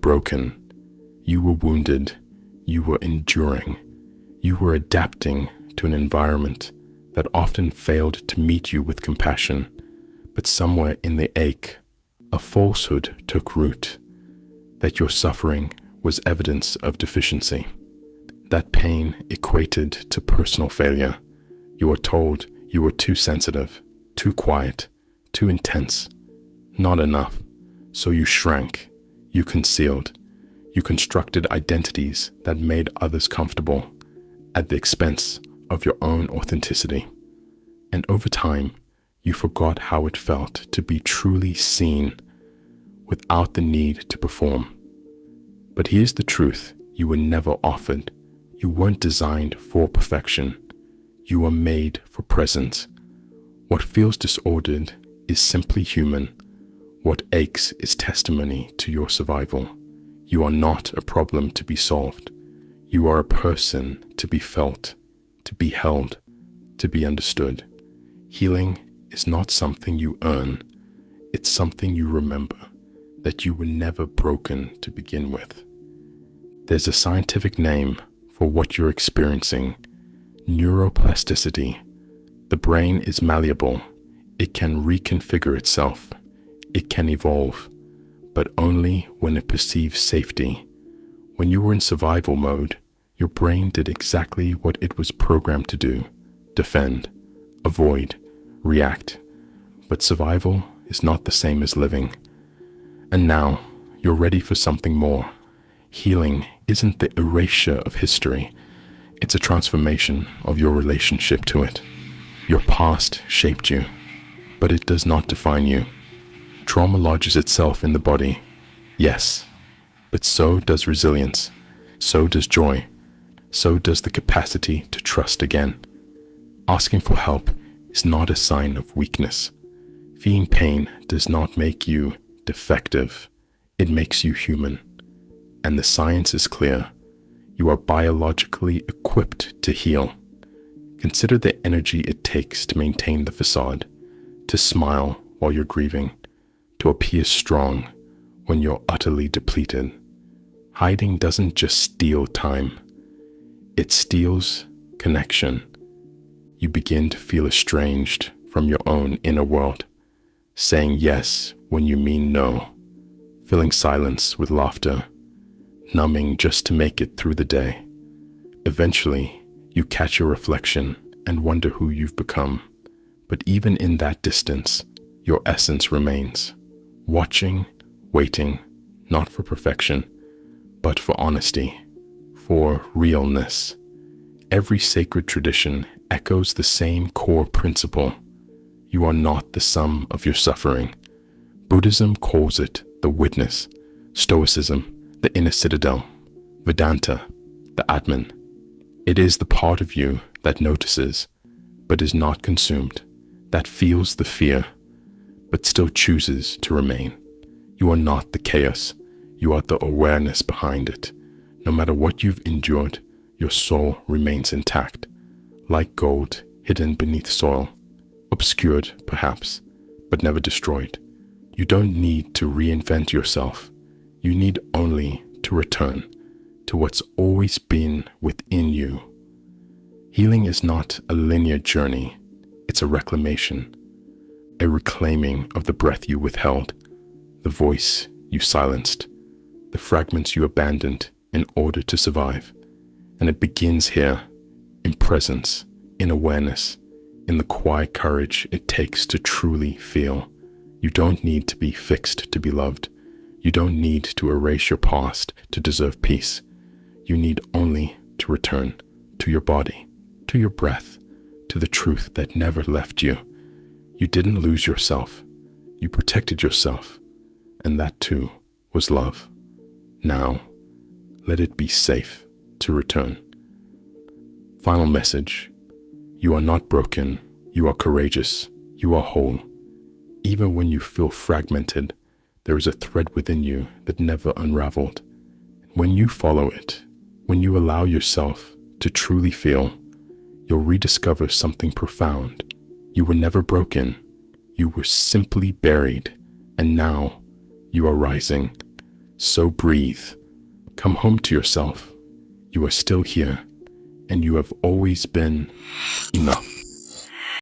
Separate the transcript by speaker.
Speaker 1: broken. You were wounded. You were enduring. You were adapting to an environment that often failed to meet you with compassion. But somewhere in the ache, a falsehood took root, that your suffering was evidence of deficiency. That pain equated to personal failure. You were told you were too sensitive, too quiet, too intense, not enough. So you shrank, you concealed, you constructed identities that made others comfortable at the expense of your own authenticity. And over time, you forgot how it felt to be truly seen without the need to perform. But here's the truth you were never offered. You weren't designed for perfection. You were made for presence. What feels disordered is simply human. What aches is testimony to your survival. You are not a problem to be solved. You are a person to be felt, to be held, to be understood. Healing is not something you earn. It's something you remember, that you were never broken to begin with. There's a scientific name for what you're experiencing: neuroplasticity. The brain is malleable. It can reconfigure itself. It can evolve, but only when it perceives safety. When you were in survival mode, your brain did exactly what it was programmed to do: defend, avoid, react. But survival is not the same as living. And now you're ready for something more. Healing isn't the erasure of history. It's a transformation of your relationship to it. Your past shaped you, but it does not define you. Trauma lodges itself in the body, yes, but so does resilience, so does joy, so does the capacity to trust again. Asking for help is not a sign of weakness. Feeling pain does not make you defective. It makes you human. And the science is clear. You are biologically equipped to heal. Consider the energy it takes to maintain the facade, to smile while you're grieving, to appear strong when you're utterly depleted. Hiding doesn't just steal time. It steals connection. You begin to feel estranged from your own inner world, saying yes when you mean no, filling silence with laughter, numbing just to make it through the day. Eventually, you catch your reflection and wonder who you've become. But even in that distance, your essence remains. Watching, waiting, not for perfection, but for honesty, for realness. Every sacred tradition echoes the same core principle. You are not the sum of your suffering. Buddhism calls it the witness, Stoicism, the inner citadel, Vedanta, the Atman. It is the part of you that notices, but is not consumed, that feels the fear, but still chooses to remain. You are not the chaos. You are the awareness behind it. No matter what you've endured, your soul remains intact, like gold hidden beneath soil, obscured perhaps, but never destroyed. You don't need to reinvent yourself. You need only to return to what's always been within you. Healing is not a linear journey. It's a reclamation, a reclaiming of the breath you withheld, the voice you silenced, the fragments you abandoned in order to survive. And it begins here, in presence, in awareness, in the quiet courage it takes to truly feel. You don't need to be fixed to be loved. You don't need to erase your past to deserve peace. You need only to return to your body, to your breath, to the truth that never left you. You didn't lose yourself. You protected yourself, and that too was love. Now, let it be safe to return. Final message. You are not broken. You are courageous. You are whole. Even when you feel fragmented, there is a thread within you that never unraveled. When you follow it, when you allow yourself to truly feel, you'll rediscover something profound. You were never broken. You were simply buried, and now you are rising, So breathe. Come home to yourself. You are still here, and you have always been enough.